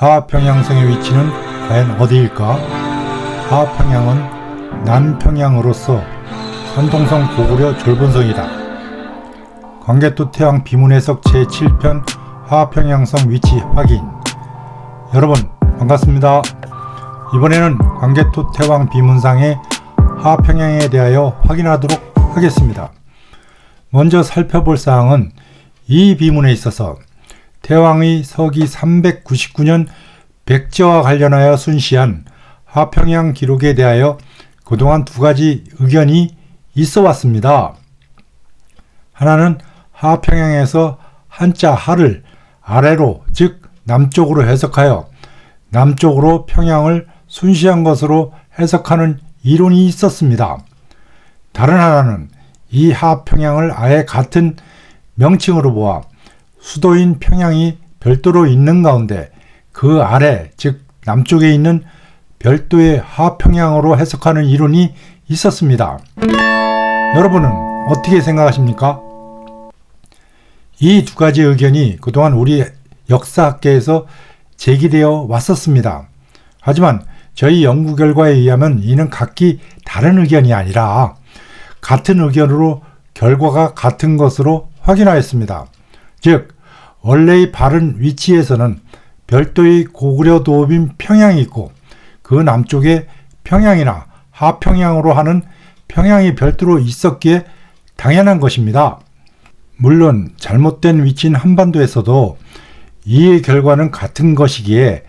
하평양성의 위치는 과연 어디일까? 하평양은 남평양으로서 산동성 고구려 졸본성이다. 광개토 태왕 비문 해석 제7편 하평양성 위치 확인. 여러분 반갑습니다. 이번에는 광개토 태왕 비문상의 하평양에 대하여 확인하도록 하겠습니다. 먼저 살펴볼 사항은 이 비문에 있어서 태왕의 서기 399년 백제와 관련하여 순시한 하평양 기록에 대하여 그동안 두 가지 의견이 있어 왔습니다. 하나는 하평양에서 한자 하를 아래로 즉 남쪽으로 해석하여 남쪽으로 평양을 순시한 것으로 해석하는 이론이 있었습니다. 다른 하나는 이 하평양을 아예 같은 명칭으로 보아 수도인 평양이 별도로 있는 가운데 그 아래 즉 남쪽에 있는 별도의 하평양으로 해석하는 이론이 있었습니다. 여러분은 어떻게 생각하십니까? 이 두 가지 의견이 그동안 우리 역사학계에서 제기되어 왔었습니다. 하지만 저희 연구 결과에 의하면 이는 각기 다른 의견이 아니라 같은 의견으로 결과가 같은 것으로 확인하였습니다. 즉 원래의 바른 위치에서는 별도의 고구려 도읍인 평양이 있고 그 남쪽에 평양이나 하평양으로 하는 평양이 별도로 있었기에 당연한 것입니다. 물론 잘못된 위치인 한반도에서도 이의 결과는 같은 것이기에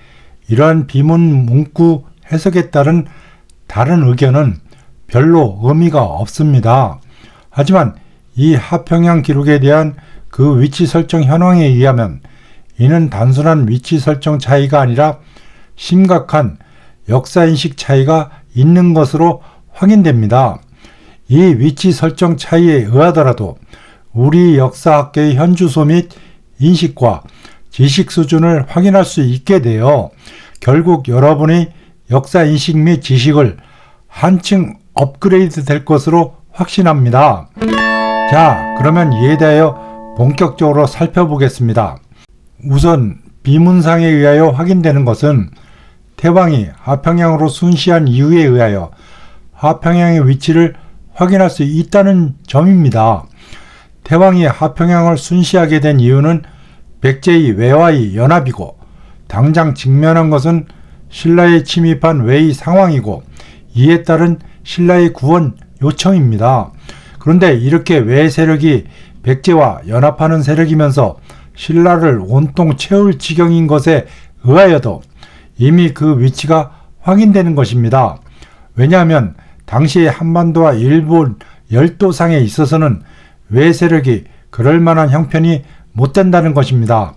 이러한 비문 문구 해석에 따른 다른 의견은 별로 의미가 없습니다. 하지만 이 하평양 기록에 대한 그 위치 설정 현황에 의하면 이는 단순한 위치 설정 차이가 아니라 심각한 역사인식 차이가 있는 것으로 확인됩니다. 이 위치 설정 차이에 의하더라도 우리 역사학계의 현주소 및 인식과 지식 수준을 확인할 수 있게 되어 결국 여러분의 역사인식 및 지식을 한층 업그레이드 될 것으로 확신합니다. 자, 그러면 이에 대하여 본격적으로 살펴보겠습니다. 우선 비문상에 의하여 확인되는 것은 태왕이 하평양으로 순시한 이유에 의하여 하평양의 위치를 확인할 수 있다는 점입니다. 태왕이 하평양을 순시하게 된 이유는 백제의 외와의 연합이고 당장 직면한 것은 신라에 침입한 외의 상황이고 이에 따른 신라의 구원 요청입니다. 그런데 이렇게 외 세력이 백제와 연합하는 세력이면서 신라를 온통 채울 지경인 것에 의하여도 이미 그 위치가 확인되는 것입니다. 왜냐하면 당시 한반도와 일본 열도상에 있어서는 외 세력이 그럴 만한 형편이 못 된다는 것입니다.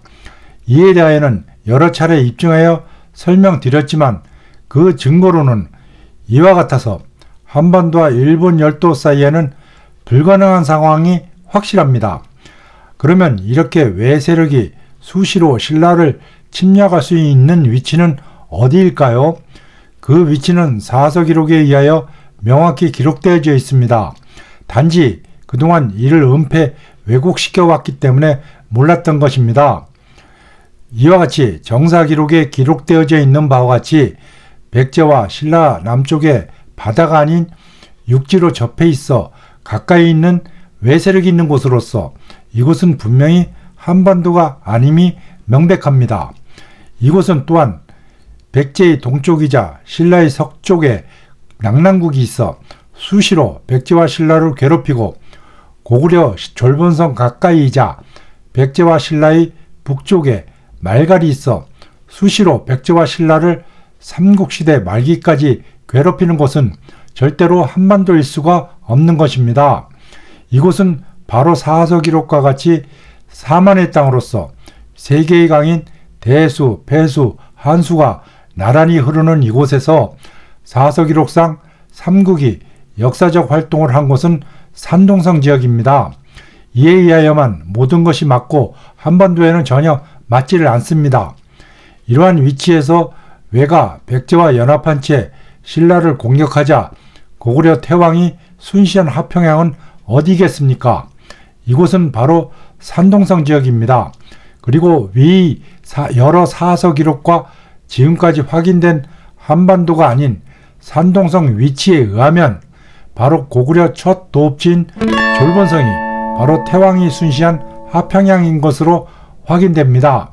이에 대하여는 여러 차례 입증하여 설명드렸지만 그 증거로는 이와 같아서 한반도와 일본 열도 사이에는 불가능한 상황이 확실합니다. 그러면 이렇게 외 세력이 수시로 신라를 침략할 수 있는 위치는 어디일까요? 그 위치는 사서기록에 의하여 명확히 기록되어져 있습니다. 단지 그동안 이를 은폐 왜곡시켜 왔기 때문에 몰랐던 것입니다. 이와 같이 정사기록에 기록되어져 있는 바와 같이 백제와 신라 남쪽에 바다가 아닌 육지로 접해 있어 가까이 있는 외세력이 있는 곳으로서 이곳은 분명히 한반도가 아님이 명백합니다. 이곳은 또한 백제의 동쪽이자 신라의 서쪽에 낙랑국이 있어 수시로 백제와 신라를 괴롭히고 고구려 졸본성 가까이이자 백제와 신라의 북쪽에 말갈이 있어 수시로 백제와 신라를 삼국시대 말기까지 괴롭히는 곳은 절대로 한반도일 수가 없는 것입니다. 이곳은 바로 사서기록과 같이 사만의 땅으로서 세 개의 강인 대수, 배수, 한수가 나란히 흐르는 이곳에서 사서기록상 삼국이 역사적 활동을 한 곳은 산동성 지역입니다. 이에 의하여만 모든 것이 맞고 한반도에는 전혀 맞지를 않습니다. 이러한 위치에서 외가 백제와 연합한 채 신라를 공격하자 고구려 태왕이 순시한 하평양은 어디겠습니까? 이곳은 바로 산동성 지역입니다. 그리고 위 여러 사서 기록과 지금까지 확인된 한반도가 아닌 산동성 위치에 의하면 바로 고구려 첫 도읍지인 졸본성이 바로 태왕이 순시한 하평양인 것으로 확인됩니다.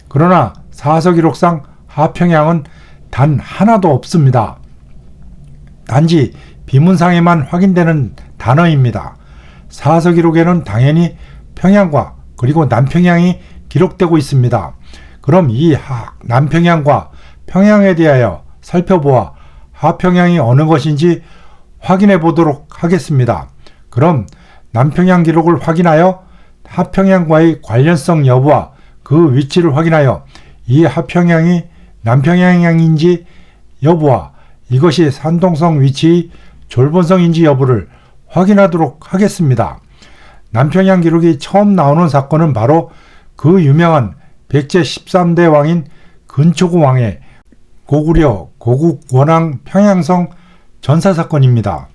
그러나 사서기록상 하평양은 단 하나도 없습니다. 단지 비문상에만 확인되는 단어입니다. 사서기록에는 당연히 평양과 그리고 남평양이 기록되고 있습니다. 그럼 이 남평양과 평양에 대하여 살펴보아 하평양이 어느 것인지 확인해 보도록 하겠습니다. 그럼 남평양 기록을 확인하여 하평양과의 관련성 여부와 그 위치를 확인하여 이 하평양이 남평양인지 여부와 이것이 산동성 위치의 졸본성인지 여부를 확인하도록 하겠습니다. 남평양 기록이 처음 나오는 사건은 바로 그 유명한 백제 13대 왕인 근초고 왕의 고구려 고국 원왕 평양성 전사 사건입니다.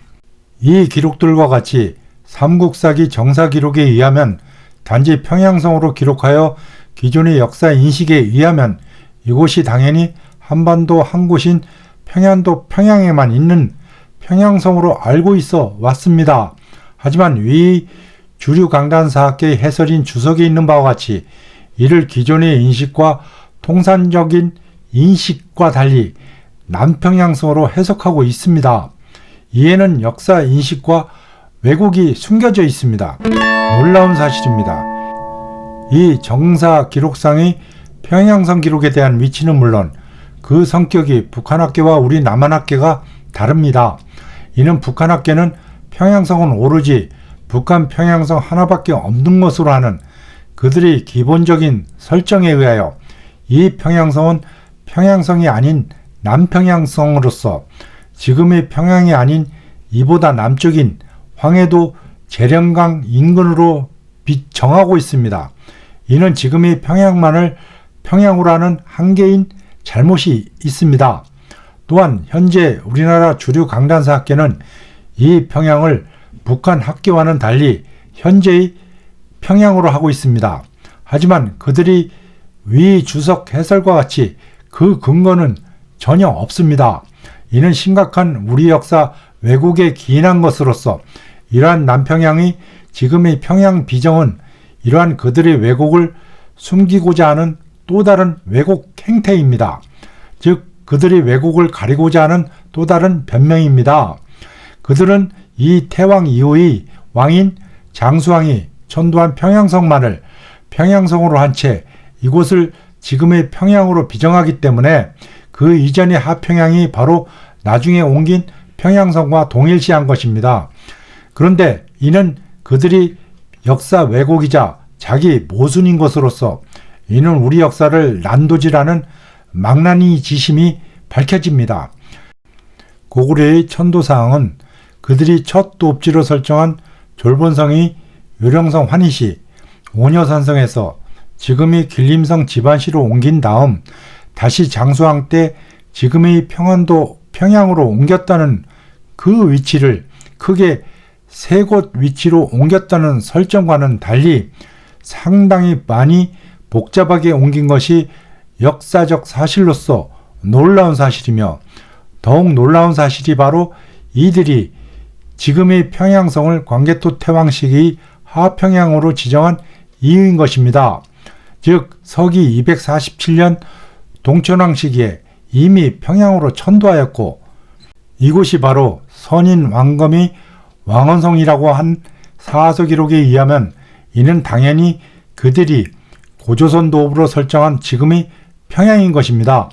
이 기록들과 같이 삼국사기 정사 기록에 의하면 단지 평양성으로 기록하여 기존의 역사 인식에 의하면 이곳이 당연히 한반도 한 곳인 평안도 평양에만 있는 평양성으로 알고 있어 왔습니다. 하지만 위 주류 강단사학계의 해설인 주석에 있는 바와 같이 이를 기존의 인식과 통상적인 인식과 달리 남평양성으로 해석하고 있습니다. 이에는 역사 인식과 왜곡이 숨겨져 있습니다. 놀라운 사실입니다. 이 정사 기록상의 평양성 기록에 대한 위치는 물론 그 성격이 북한학계와 우리 남한학계가 다릅니다. 이는 북한학계는 평양성은 오로지 북한 평양성 하나밖에 없는 것으로 하는 그들의 기본적인 설정에 의하여 이 평양성은 평양성이 아닌 남평양성으로서 지금의 평양이 아닌 이보다 남쪽인 황해도 재령강 인근으로 정하고 있습니다. 이는 지금의 평양만을 평양으로 하는 한계인 잘못이 있습니다. 또한 현재 우리나라 주류 강단사 학계는 이 평양을 북한 학계와는 달리 현재의 평양으로 하고 있습니다. 하지만 그들이 위 주석 해설과 같이 그 근거는 전혀 없습니다. 이는 심각한 우리 역사 왜곡에 기인한 것으로서 이러한 남평양의 지금의 평양 비정은 이러한 그들의 왜곡을 숨기고자 하는 또 다른 왜곡 행태입니다. 즉 그들의 왜곡을 가리고자 하는 또 다른 변명입니다. 그들은 이 태왕 이후의 왕인 장수왕이 천도한 평양성만을 평양성으로 한 채 이곳을 지금의 평양으로 비정하기 때문에 그 이전의 하평양이 바로 나중에 옮긴 평양성과 동일시한 것입니다. 그런데 이는 그들이 역사 왜곡이자 자기 모순인 것으로서 이는 우리 역사를 난도질하는 망나니 지심이 밝혀집니다. 고구려의 천도사항은 그들이 첫 도읍지로 설정한 졸본성이 요령성 환희시 오녀산성에서 지금의 길림성 지반시로 옮긴 다음 다시 장수왕 때 지금의 평안도 평양으로 옮겼다는 그 위치를 크게 세 곳 위치로 옮겼다는 설정과는 달리 상당히 많이 복잡하게 옮긴 것이 역사적 사실로서 놀라운 사실이며 더욱 놀라운 사실이 바로 이들이 지금의 평양성을 광개토 태왕식의 하평양으로 지정한 이유인 것입니다. 즉 서기 247년 동천왕 시기에 이미 평양으로 천도하였고 이곳이 바로 선인 왕검이 왕원성이라고 한 사서기록에 의하면 이는 당연히 그들이 고조선 도읍으로 설정한 지금의 평양인 것입니다.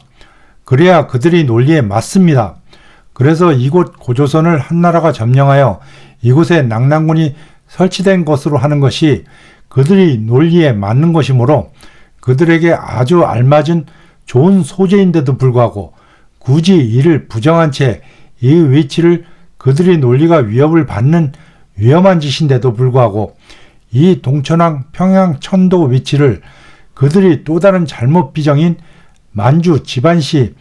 그래야 그들의 논리에 맞습니다. 그래서 이곳 고조선을 한나라가 점령하여 이곳에 낙랑군이 설치된 것으로 하는 것이 그들의 논리에 맞는 것이므로 그들에게 아주 알맞은 좋은 소재인데도 불구하고 굳이 이를 부정한 채 이 위치를 그들의 논리가 위협을 받는 위험한 짓인데도 불구하고 이 동천왕 평양 천도 위치를 그들이 또 다른 잘못 비정인 만주 지반시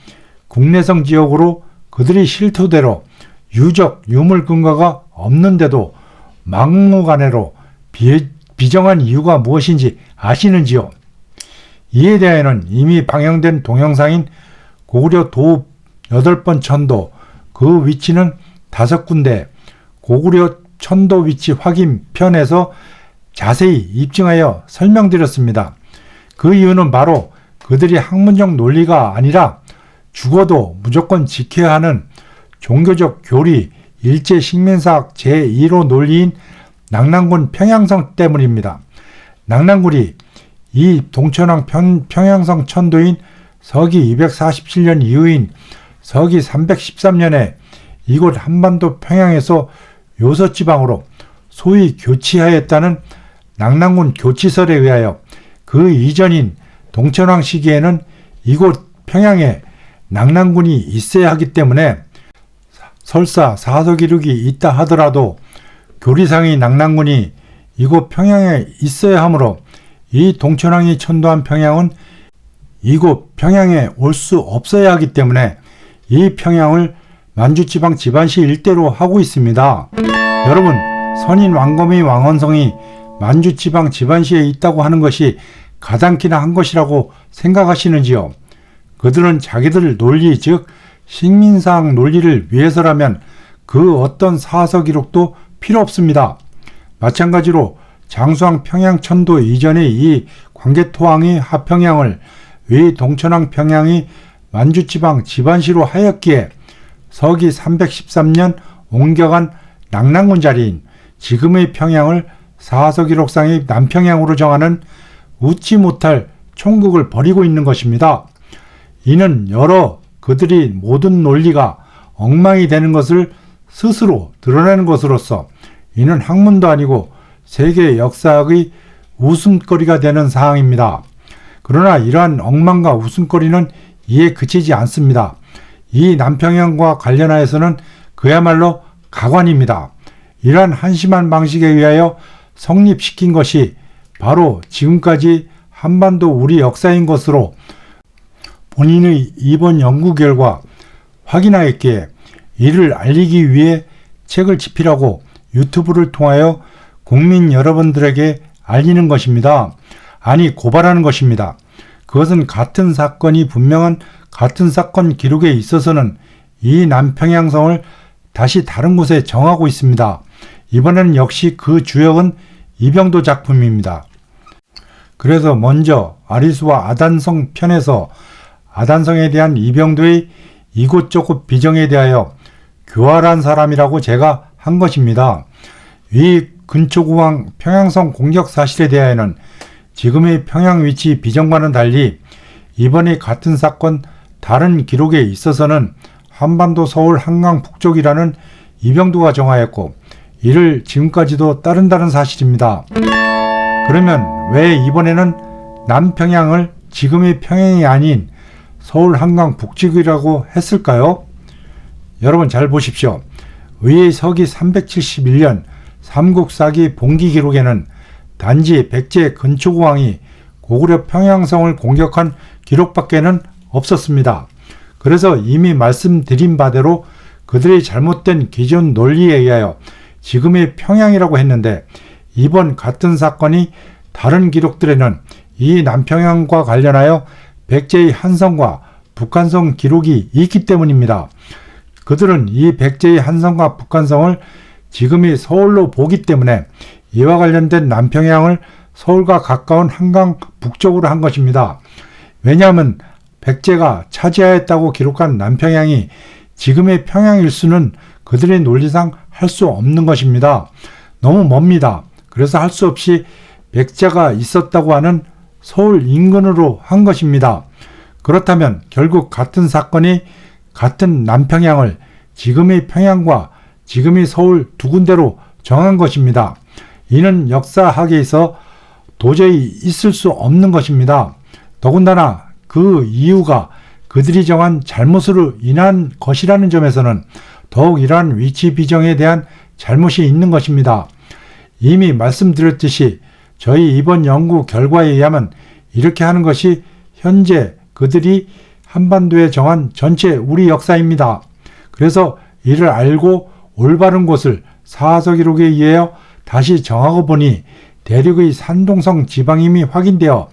국내성 지역으로 그들이 실토대로 유적 유물 근거가 없는데도 막무가내로 비정한 이유가 무엇인지 아시는지요? 이에 대해서는 이미 방영된 동영상인 고구려 도읍 8번 천도, 그 위치는 5군데, 고구려 천도 위치 확인 편에서 자세히 입증하여 설명드렸습니다. 그 이유는 바로 그들이 학문적 논리가 아니라 죽어도 무조건 지켜야 하는 종교적 교리, 일제 식민사학 제1호 논리인 낙랑군 평양성 때문입니다. 낙랑군이 이 동천왕 평양성 천도인 서기 247년 이후인 서기 313년에 이곳 한반도 평양에서 요서지방으로 소위 교치하였다는 낙랑군 교치설에 의하여 그 이전인 동천왕 시기에는 이곳 평양에 낙랑군이 있어야 하기 때문에 설사 사서기록이 있다 하더라도 교리상의 낙랑군이 이곳 평양에 있어야 하므로 이 동천왕이 천도한 평양은 이곳 평양에 올 수 없어야 하기 때문에 이 평양을 만주지방 지반시 일대로 하고 있습니다. 여러분, 선인 왕검의 왕원성이 만주지방 지반시에 있다고 하는 것이 가당키나 한 것이라고 생각하시는지요? 그들은 자기들 논리, 즉 식민사학 논리를 위해서라면 그 어떤 사서 기록도 필요 없습니다. 마찬가지로 장수왕 평양천도 이전의 이 광개토왕이 하평양을 위 동천왕 평양이 만주지방 지반시로 하였기에 서기 313년 옮겨간 낙랑군 자리인 지금의 평양을 사서기록상의 남평양으로 정하는 웃지 못할 총국을 벌이고 있는 것입니다. 이는 여러 그들이 모든 논리가 엉망이 되는 것을 스스로 드러내는 것으로서 이는 학문도 아니고 세계 역사학의 웃음거리가 되는 사항입니다. 그러나 이러한 엉망과 웃음거리는 이에 그치지 않습니다. 이 남평양과 관련하여서는 그야말로 가관입니다. 이러한 한심한 방식에 의하여 성립시킨 것이 바로 지금까지 한반도 우리 역사인 것으로 본인의 이번 연구 결과 확인하였기에 이를 알리기 위해 책을 집필하고 유튜브를 통하여 국민 여러분들에게 알리는 것입니다. 아니, 고발하는 것입니다. 그것은 같은 사건이 분명한 같은 사건 기록에 있어서는 이 남평양성을 다시 다른 곳에 정하고 있습니다. 이번에는 역시 그 주역은 이병도 작품입니다. 그래서 먼저 아리수와 아단성 편에서 아단성에 대한 이병도의 이곳저곳 비정에 대하여 교활한 사람이라고 제가 한 것입니다. 위 근초구왕 평양성 공격 사실에 대하여는 지금의 평양 위치 비정과는 달리 이번에 같은 사건 다른 기록에 있어서는 한반도 서울 한강 북쪽이라는 이병도가 정하였고 이를 지금까지도 따른다는 사실입니다. 그러면 왜 이번에는 남평양을 지금의 평양이 아닌 서울 한강 북쪽이라고 했을까요? 여러분 잘 보십시오. 위의 서기 371년 삼국사기 봉기 기록에는 단지 백제 근초구왕이 고구려 평양성을 공격한 기록밖에는 없었습니다. 그래서 이미 말씀드린 바대로 그들의 잘못된 기존 논리에 의하여 지금의 평양이라고 했는데 이번 같은 사건이 다른 기록들에는 이 남평양과 관련하여 백제의 한성과 북한성 기록이 있기 때문입니다. 그들은 이 백제의 한성과 북한성을 지금의 서울로 보기 때문에 이와 관련된 남평양을 서울과 가까운 한강 북쪽으로 한 것입니다. 왜냐하면 백제가 차지하였다고 기록한 남평양이 지금의 평양일 수는 그들의 논리상 할 수 없는 것입니다. 너무 멉니다. 그래서 할 수 없이 백제가 있었다고 하는 서울 인근으로 한 것입니다. 그렇다면 결국 같은 사건이 같은 남평양을 지금의 평양과 지금의 서울 두 군데로 정한 것입니다. 이는 역사학에서 도저히 있을 수 없는 것입니다. 더군다나 그 이유가 그들이 정한 잘못으로 인한 것이라는 점에서는 더욱 이러한 위치 비정에 대한 잘못이 있는 것입니다. 이미 말씀드렸듯이 저희 이번 연구 결과에 의하면 이렇게 하는 것이 현재 그들이 한반도에 정한 전체 우리 역사입니다. 그래서 이를 알고 올바른 곳을 사서 기록에 의하여 다시 정하고 보니 대륙의 산동성 지방임이 확인되어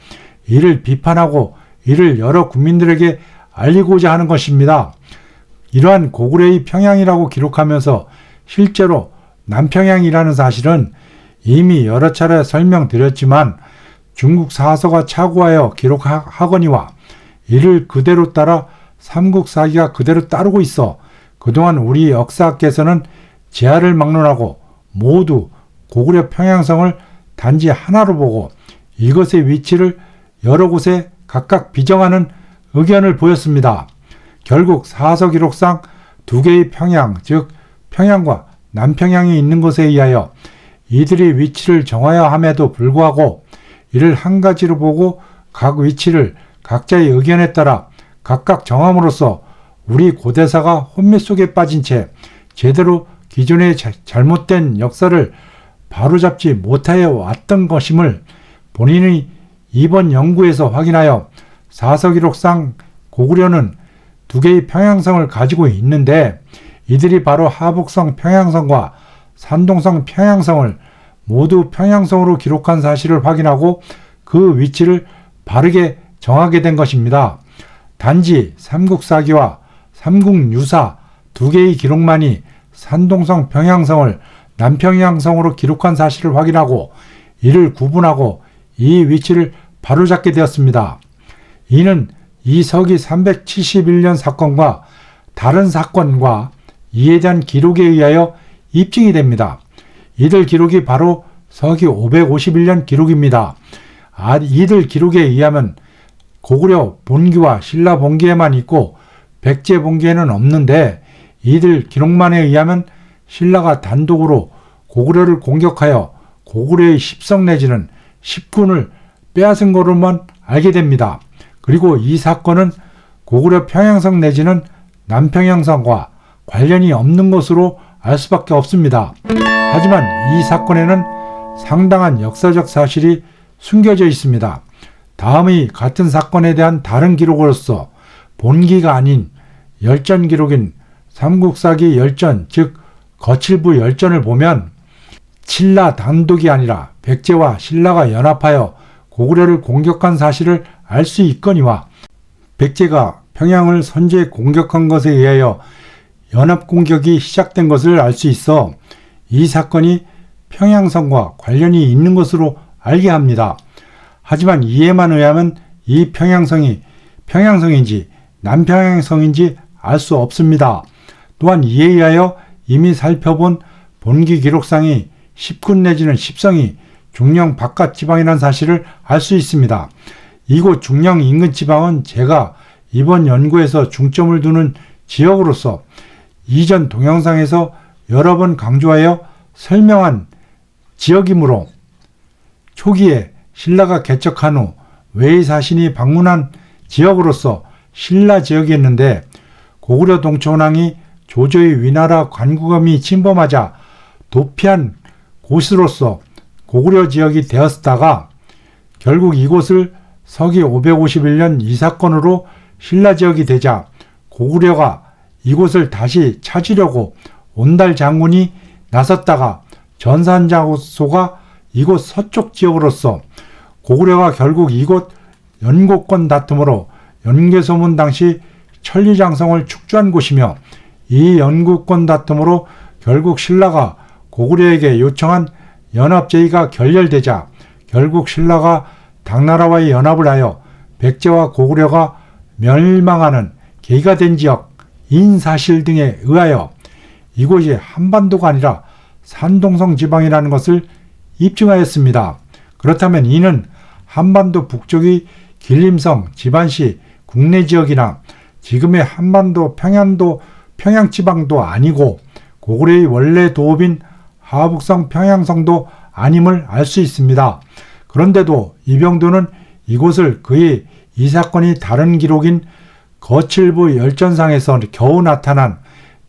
이를 비판하고 이를 여러 국민들에게 알리고자 하는 것입니다. 이러한 고구려의 평양이라고 기록하면서 실제로 남평양이라는 사실은 이미 여러 차례 설명드렸지만 중국 사서가 착오하여 기록하거니와 이를 그대로 따라 삼국사기가 그대로 따르고 있어 그동안 우리 역사학계에서는 제하를 막론하고 모두 고구려 평양성을 단지 하나로 보고 이것의 위치를 여러 곳에 각각 비정하는 의견을 보였습니다. 결국 사서 기록상 두 개의 평양, 즉 평양과 남평양이 있는 것에 의하여 이들이 위치를 정하여 함에도 불구하고 이를 한 가지로 보고 각 위치를 각자의 의견에 따라 각각 정함으로써 우리 고대사가 혼미 속에 빠진 채 제대로 기존의 잘못된 역사를 바로잡지 못하여 왔던 것임을 본인이 이번 연구에서 확인하여 사서기록상 고구려는 두 개의 평양성을 가지고 있는데 이들이 바로 하북성 평양성과 산동성 평양성을 모두 평양성으로 기록한 사실을 확인하고 그 위치를 바르게 정하게 된 것입니다. 단지 삼국사기와 삼국유사 두 개의 기록만이 산동성 평양성을 남평양성으로 기록한 사실을 확인하고 이를 구분하고 이 위치를 바로잡게 되었습니다. 이는 이 서기 371년 사건과 다른 사건과 이에 대한 기록에 의하여 입증이 됩니다. 이들 기록이 바로 서기 551년 기록입니다. 이들 기록에 의하면 고구려 본기와 신라 본기에만 있고 백제 본기에는 없는데 이들 기록만에 의하면 신라가 단독으로 고구려를 공격하여 고구려의 10성 내지는 10군을 빼앗은 것으로만 알게 됩니다. 그리고 이 사건은 고구려 평양성 내지는 남평양성과 관련이 없는 것으로 알 수밖에 없습니다. 하지만 이 사건에는 상당한 역사적 사실이 숨겨져 있습니다. 다음의 같은 사건에 대한 다른 기록으로서 본기가 아닌 열전 기록인 삼국사기 열전, 즉 거칠부 열전을 보면 신라 단독이 아니라 백제와 신라가 연합하여 고구려를 공격한 사실을 알 수 있거니와 백제가 평양을 선제 공격한 것에 의하여 연합공격이 시작된 것을 알 수 있어 이 사건이 평양성과 관련이 있는 것으로 알게 합니다. 하지만 이에만 의하면 이 평양성이 평양성인지 남평양성인지 알 수 없습니다. 또한 이에 의하여 이미 살펴본 본기 기록상이 10군 내지는 10성이 중령 바깥 지방이라는 사실을 알 수 있습니다. 이곳 중령 인근 지방은 제가 이번 연구에서 중점을 두는 지역으로서 이전 동영상에서 여러 번 강조하여 설명한 지역이므로 초기에 신라가 개척한 후 외의사신이 방문한 지역으로서 신라 지역이었는데 고구려 동초왕이 조조의 위나라 관구검이 침범하자 도피한 곳으로서 고구려 지역이 되었다가 결국 이곳을 서기 551년 이 사건으로 신라 지역이 되자 고구려가 이곳을 다시 찾으려고 온달 장군이 나섰다가 전산자소가 이곳 서쪽 지역으로서 고구려가 결국 이곳 연고권 다툼으로 연개소문 당시 천리장성을 축조한 곳이며 이 연고권 다툼으로 결국 신라가 고구려에게 요청한 연합제의가 결렬되자 결국 신라가 당나라와의 연합을 하여 백제와 고구려가 멸망하는 계기가 된 지역인 사실 등에 의하여 이곳이 한반도가 아니라 산동성 지방이라는 것을 입증하였습니다. 그렇다면 이는 한반도 북쪽의 길림성, 지반시, 국내지역이나 지금의 한반도, 평양도, 평양지방도 아니고 고구려의 원래 도읍인 하북성, 평양성도 아님을 알 수 있습니다. 그런데도 이병도는 이곳을 그의 이 사건이 다른 기록인 거칠부 열전상에서 겨우 나타난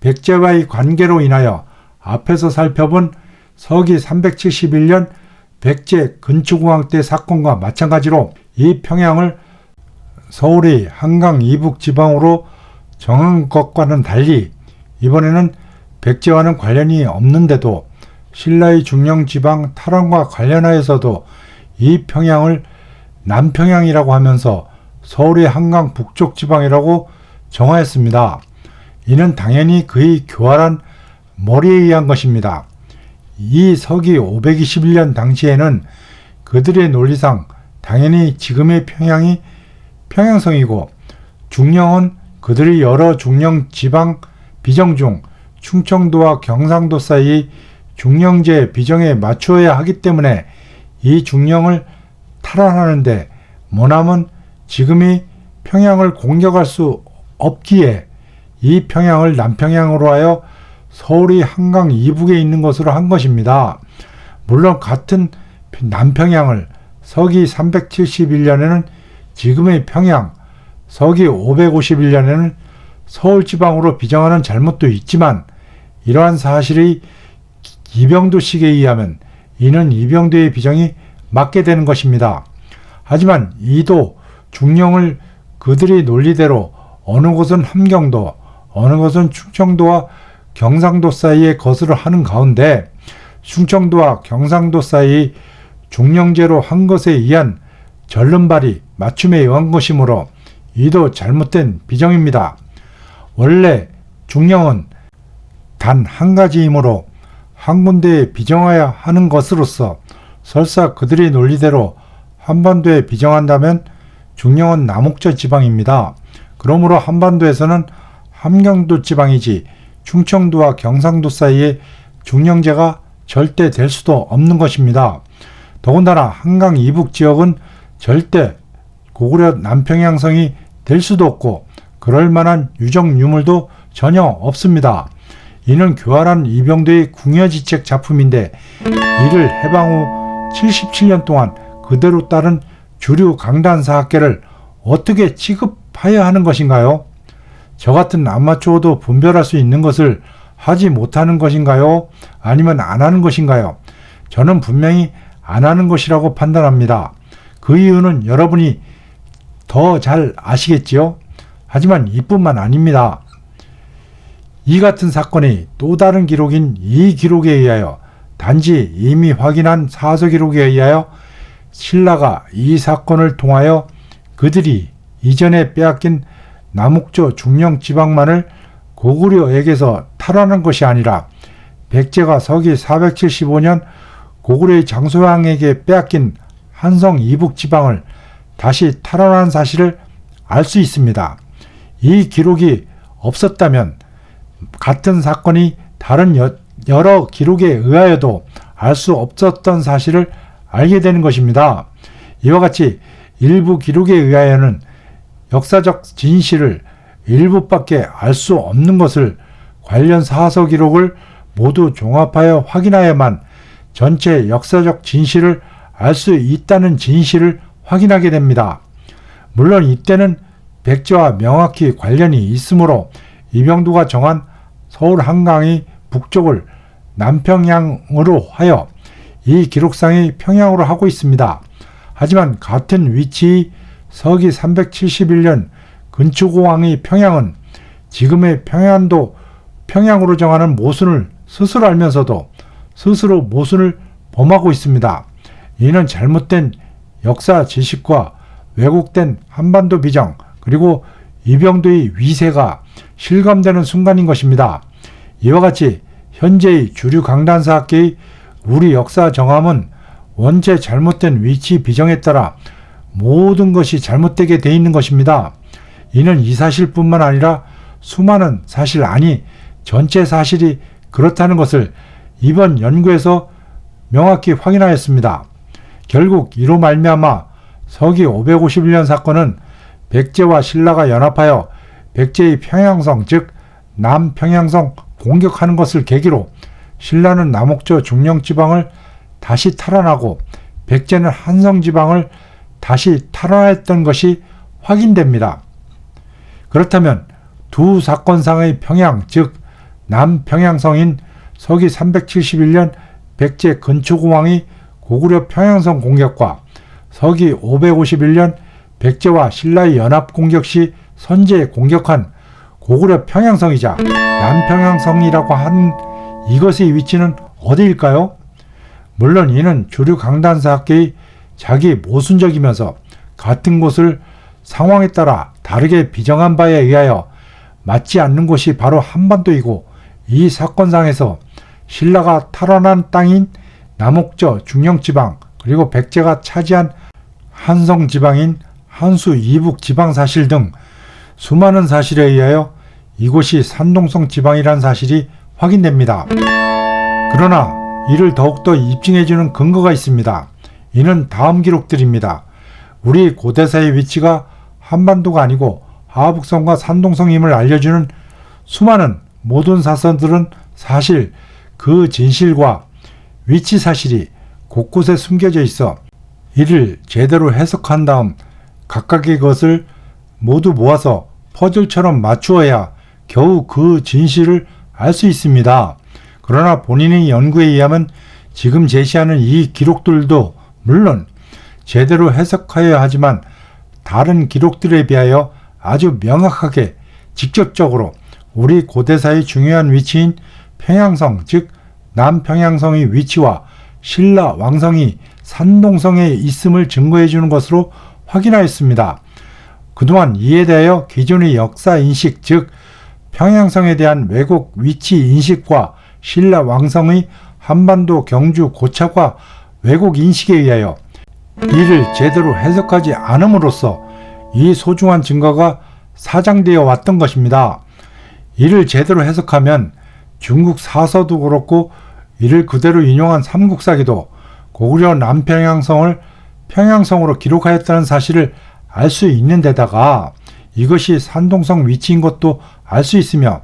백제와의 관계로 인하여 앞에서 살펴본 서기 371년 백제 근초공황 때 사건과 마찬가지로 이 평양을 서울의 한강 이북 지방으로 정한 것과는 달리 이번에는 백제와는 관련이 없는데도 신라의 중령 지방 탈환과 관련하여서도 이 평양을 남평양이라고 하면서 서울의 한강 북쪽 지방이라고 정하였습니다. 이는 당연히 그의 교활한 머리에 의한 것입니다. 이 서기 521년 당시에는 그들의 논리상 당연히 지금의 평양이 평양성이고 중령은 그들이 여러 중령 지방 비정 중 충청도와 경상도 사이의 중령제 비정에 맞추어야 하기 때문에 이 중령을 탈환하는데 모남은 지금의 평양을 공격할 수 없기에 이 평양을 남평양으로 하여 서울이 한강 이북에 있는 것으로 한 것입니다. 물론 같은 남평양을 서기 371년에는 지금의 평양, 서기 551년에는 서울지방으로 비정하는 잘못도 있지만 이러한 사실의 이병도식에 의하면 이는 이병도의 비정이 맞게 되는 것입니다. 하지만 이도 중령을 그들의 논리대로 어느 곳은 함경도, 어느 곳은 충청도와 경상도 사이의 것으로 하는 가운데 충청도와 경상도 사이의 중령제로 한 것에 의한 절름발이 맞춤에 의한 것이므로 이도 잘못된 비정입니다. 원래 중령은 단 한 가지이므로 한 군데에 비정하여 하는 것으로서 설사 그들의 논리대로 한반도에 비정한다면 중령은 남옥저 지방입니다. 그러므로 한반도에서는 함경도 지방이지 충청도와 경상도 사이에 중령제가 절대 될 수도 없는 것입니다. 더군다나 한강 이북 지역은 절대 고구려 남평양성이 될 수도 없고 그럴 만한 유적 유물도 전혀 없습니다. 이는 교활한 이병도의 궁여지책 작품인데 이를 해방 후 77년 동안 그대로 따른 주류 강단사학계를 어떻게 취급하여야 하는 것인가요? 저 같은 아마추어도 분별할 수 있는 것을 하지 못하는 것인가요? 아니면 안 하는 것인가요? 저는 분명히 안 하는 것이라고 판단합니다. 그 이유는 여러분이 더 잘 아시겠지요? 하지만 이뿐만 아닙니다. 이 같은 사건의 또 다른 기록인 이 기록에 의하여 단지 이미 확인한 사서 기록에 의하여 신라가 이 사건을 통하여 그들이 이전에 빼앗긴 남옥조 중령 지방만을 고구려에게서 탈환한 것이 아니라 백제가 서기 475년 고구려의 장소왕에게 빼앗긴 한성 이북 지방을 다시 탈환한 사실을 알 수 있습니다. 이 기록이 없었다면 같은 사건이 다른 여러 기록에 의하여도 알 수 없었던 사실을 알게 되는 것입니다. 이와 같이 일부 기록에 의하여는 역사적 진실을 일부밖에 알 수 없는 것을 관련 사서 기록을 모두 종합하여 확인하여만 전체 역사적 진실을 알 수 있다는 진실을 확인하게 됩니다. 물론 이때는 백제와 명확히 관련이 있으므로 이병도가 정한 서울 한강의 북쪽을 남평양으로 하여 이 기록상의 평양으로 하고 있습니다. 하지만 같은 위치의 서기 371년 근초고왕의 평양은 지금의 평안도 평양으로 정하는 모순을 스스로 알면서도 스스로 모순을 범하고 있습니다. 이는 잘못된 역사 지식과 왜곡된 한반도 비정 그리고 이병도의 위세가 실감되는 순간인 것입니다. 이와 같이 현재의 주류 강단사학계의 우리 역사 정함은 원체 잘못된 위치 비정에 따라 모든 것이 잘못되게 되어 있는 것입니다. 이는 이 사실뿐만 아니라 수많은 사실 아니 전체 사실이 그렇다는 것을 이번 연구에서 명확히 확인하였습니다. 결국 이로 말미암아 서기 551년 사건은 백제와 신라가 연합하여 백제의 평양성 즉 남평양성 공격하는 것을 계기로 신라는 남옥조 중령지방을 다시 탈환하고 백제는 한성지방을 다시 탈환했던 것이 확인됩니다. 그렇다면 두 사건상의 평양 즉 남평양성인 서기 371년 백제 근초고왕이 고구려 평양성 공격과 서기 551년 백제와 신라의 연합 공격 시 선제 공격한 고구려 평양성이자 남평양성이라고 한 이것의 위치는 어디일까요? 물론 이는 주류 강단사학계의 자기 모순적이면서 같은 곳을 상황에 따라 다르게 비정한 바에 의하여 맞지 않는 곳이 바로 한반도이고, 이 사건상에서 신라가 탈환한 땅인 남옥저 중령지방 그리고 백제가 차지한 한성지방인 한수 이북 지방 사실 등 수많은 사실에 의하여 이곳이 산동성 지방이란 사실이 확인됩니다. 그러나 이를 더욱더 입증해주는 근거가 있습니다. 이는 다음 기록들입니다. 우리 고대사의 위치가 한반도가 아니고 하북성과 산동성임을 알려주는 수많은 모든 사선들은 사실 그 진실과 위치 사실이 곳곳에 숨겨져 있어 이를 제대로 해석한 다음 각각의 것을 모두 모아서 퍼즐처럼 맞추어야 겨우 그 진실을 알 수 있습니다. 그러나 본인의 연구에 의하면 지금 제시하는 이 기록들도 물론 제대로 해석하여야 하지만 다른 기록들에 비하여 아주 명확하게 직접적으로 우리 고대사의 중요한 위치인 평양성, 즉 남평양성의 위치와 신라 왕성이 산동성에 있음을 증거해 주는 것으로 확인하였습니다. 그동안 이에 대하여 기존의 역사 인식, 즉 평양성에 대한 왜곡 위치 인식과 신라 왕성의 한반도 경주 고착화 왜곡 인식에 의하여 이를 제대로 해석하지 않음으로써 이 소중한 증거가 사장되어 왔던 것입니다. 이를 제대로 해석하면 중국 사서도 그렇고 이를 그대로 인용한 삼국사기도 고구려 남평양성을 평양성으로 기록하였다는 사실을 알 수 있는 데다가 이것이 산동성 위치인 것도 알 수 있으며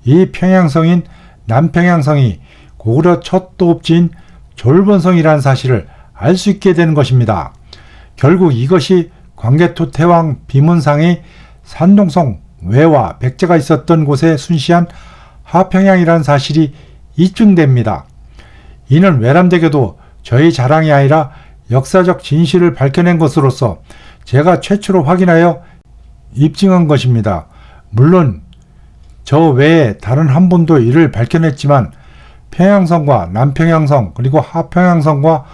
이 평양성인 남평양성이 고구려 첫 도읍지인 졸본성이라는 사실을 알 수 있게 되는 것입니다. 결국 이것이 광개토 태왕 비문상의 산동성 외와 백제가 있었던 곳에 순시한 하평양이라는 사실이 입증됩니다. 이는 외람되게도 저희 자랑이 아니라 역사적 진실을 밝혀낸 것으로서 제가 최초로 확인하여 입증한 것입니다. 물론 저 외에 다른 한 분도 이를 밝혀냈지만 평양성과 남평양성 그리고 하평양성과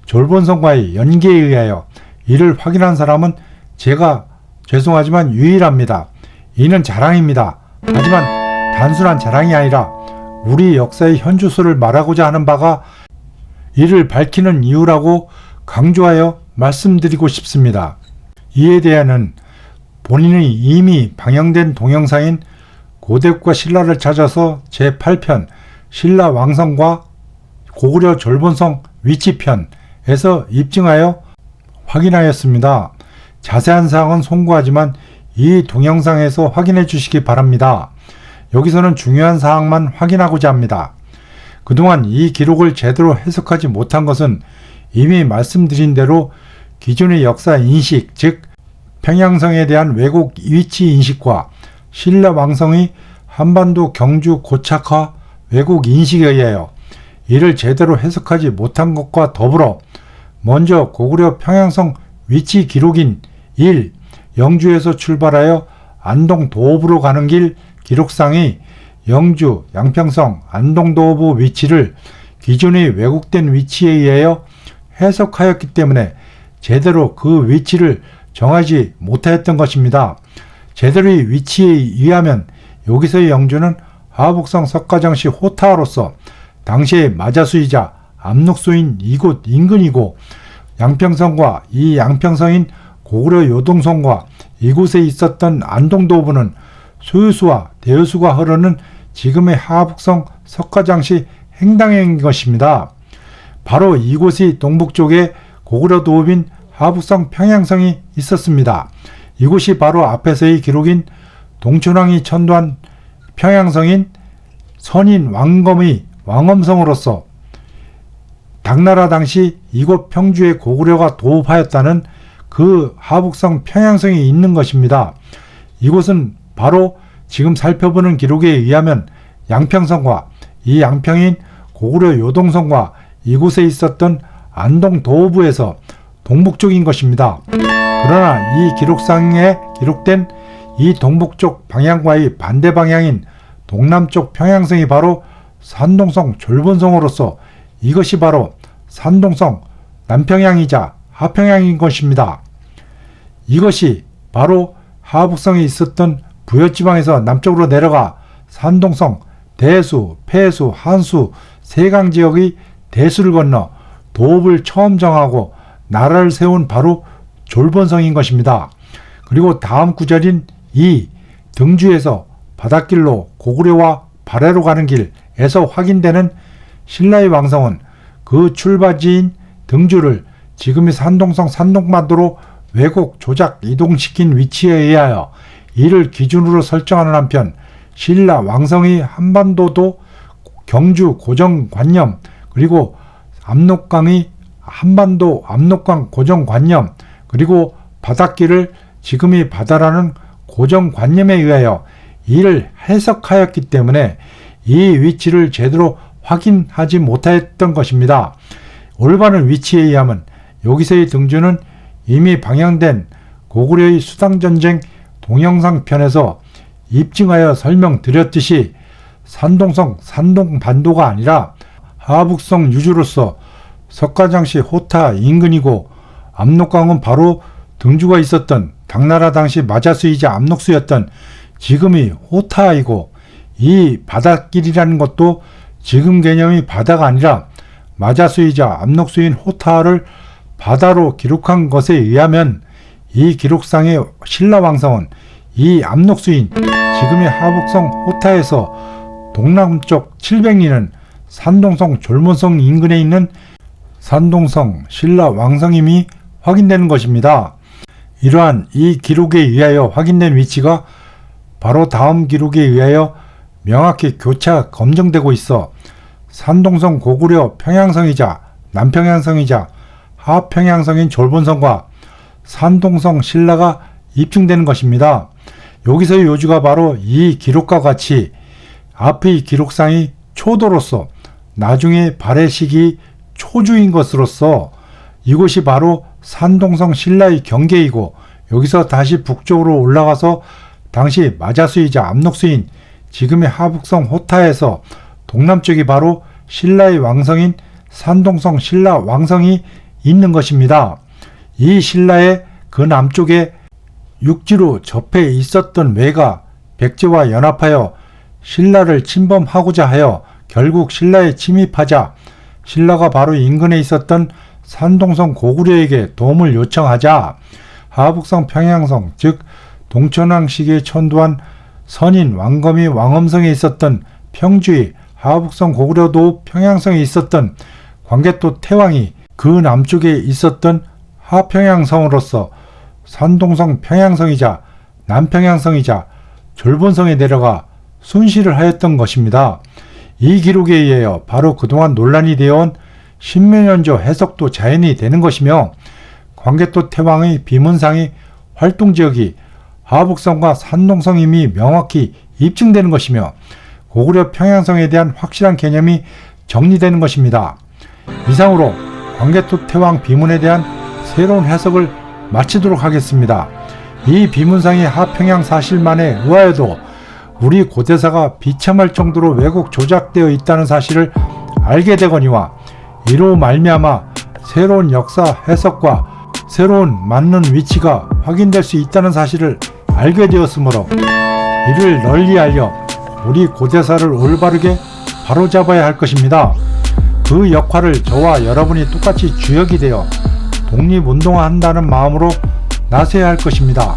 졸본성과의 연계에 의하여 이를 확인한 사람은 제가 죄송하지만 유일합니다. 이는 자랑입니다. 하지만 단순한 자랑이 아니라 우리 역사의 현주소를 말하고자 하는 바가 이를 밝히는 이유라고 강조하여 말씀드리고 싶습니다. 이에 대해는 본인이 이미 방영된 동영상인 고대국과 신라를 찾아서 제8편 신라 왕성과 고구려 졸본성 위치편에서 입증하여 확인하였습니다. 자세한 사항은 송구하지만 이 동영상에서 확인해 주시기 바랍니다. 여기서는 중요한 사항만 확인하고자 합니다. 그동안 이 기록을 제대로 해석하지 못한 것은 이미 말씀드린 대로 기존의 역사 인식, 즉 평양성에 대한 왜곡 위치 인식과 신라 왕성의 한반도 경주 고착화 왜곡 인식에 의하여 이를 제대로 해석하지 못한 것과 더불어 먼저 고구려 평양성 위치 기록인 1. 영주에서 출발하여 안동 도읍으로 가는 길 기록상의 영주, 양평성, 안동 도읍의 위치를 기존의 왜곡된 위치에 의하여 해석하였기 때문에 제대로 그 위치를 정하지 못하였던 것입니다. 제대로의 위치에 의하면 여기서의 영주는 하북성 석가정시 호타로서 당시의 마자수이자 압록소인 이곳 인근이고 양평성과 이 양평성인 고구려 요동성과 이곳에 있었던 안동도부는 소유수와 대여수가 흐르는 지금의 하북성 석가장시 행당인 것입니다. 바로 이곳이 동북쪽에 고구려 도읍인 하북성 평양성이 있었습니다. 이곳이 바로 앞에서의 기록인 동춘왕이 천도한 평양성인 선인 왕검의 왕엄성으로서 당나라 당시 이곳 평주에 고구려가 도읍하였다는 그 하북성 평양성이 있는 것입니다. 이곳은 바로 지금 살펴보는 기록에 의하면 양평성과 이 양평인 고구려 요동성과 이곳에 있었던 안동 도읍부에서 동북쪽인 것입니다. 그러나 이 기록상에 기록된 이 동북쪽 방향과의 반대 방향인 동남쪽 평양성이 바로 산동성 졸본성으로서 이것이 바로 산동성 남평양이자 하평양인 것입니다. 이것이 바로 하북성에 있었던 부여지방에서 남쪽으로 내려가 산동성, 대수, 폐수, 한수, 세강 지역의 대수를 건너 도읍을 처음 정하고 나라를 세운 바로 졸본성인 것입니다. 그리고 다음 구절인 이 등주에서 바닷길로 고구려와 발해로 가는 길에서 확인되는 신라의 왕성은 그 출발지인 등주를 지금의 산동성 산동반도로 왜곡 조작 이동시킨 위치에 의하여 이를 기준으로 설정하는 한편 신라 왕성의 한반도도 경주 고정관념 그리고 압록강의 한반도 압록강 고정관념 그리고 바닷길을 지금의 바다라는 고정관념에 의하여 이를 해석하였기 때문에 이 위치를 제대로 확인하지 못했던 것입니다. 올바른 위치에 의하면 여기서의 등주는 이미 방영된 고구려의 수당전쟁 동영상 편에서 입증하여 설명드렸듯이 산동성 산동반도가 아니라 하북성 유주로서 석가장시 호타 인근이고 압록강은 바로 등주가 있었던 당나라 당시 마자수이자 압록수였던 지금의 호타이고 이 바닷길이라는 것도 지금 개념이 바다가 아니라 마자수이자 압록수인 호타를 바다로 기록한 것에 의하면 이 기록상의 신라왕성은 이 압록수인 지금의 하북성 호타에서 동남쪽 700리는 산동성 졸본성 인근에 있는 산동성 신라왕성임이 확인되는 것입니다. 이러한 이 기록에 의하여 확인된 위치가 바로 다음 기록에 의하여 명확히 교차 검증되고 있어 산동성 고구려 평양성이자 남평양성이자 하평양성인 졸본성과 산동성 신라가 입증되는 것입니다. 여기서의 요주가 바로 이 기록과 같이 앞의 기록상이 초도로서 나중에 발해 시기 초주인 것으로서 이곳이 바로 산동성 신라의 경계이고 여기서 다시 북쪽으로 올라가서 당시 마자수이자 압록수인 지금의 하북성 호타에서 동남쪽이 바로 신라의 왕성인 산동성 신라 왕성이 있는 것입니다. 이 신라의 그 남쪽에 육지로 접해 있었던 왜가 백제와 연합하여 신라를 침범하고자 하여 결국 신라에 침입하자 신라가 바로 인근에 있었던 산동성 고구려에게 도움을 요청하자 하북성 평양성 즉 동천왕 시기에 천도한 선인 왕검이 왕엄성에 있었던 평주의 하북성 고구려도 평양성에 있었던 광개토 태왕이 그 남쪽에 있었던 하평양성으로서 산동성 평양성이자 남평양성이자 졸본성에 내려가 순시를 하였던 것입니다. 이 기록에 의하여 바로 그동안 논란이 되어온 신묘연조 해석도 자연이 되는 것이며 광개토 태왕의 비문상의 활동지역이 하북성과 산동성임이 명확히 입증되는 것이며 고구려 평양성에 대한 확실한 개념이 정리되는 것입니다. 이상으로 광개토 태왕 비문에 대한 새로운 해석을 마치도록 하겠습니다. 이 비문상의 하평양 사실만에 의하여도 우리 고대사가 비참할 정도로 왜곡 조작되어 있다는 사실을 알게 되거니와 이로 말미암아 새로운 역사 해석과 새로운 맞는 위치가 확인될 수 있다는 사실을 알게 되었으므로 이를 널리 알려 우리 고대사를 올바르게 바로잡아야 할 것입니다. 그 역할을 저와 여러분이 똑같이 주역이 되어 독립운동한다는 마음으로 나서야 할 것입니다.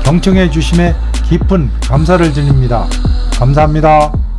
경청해 주심에 깊은 감사를 드립니다. 감사합니다.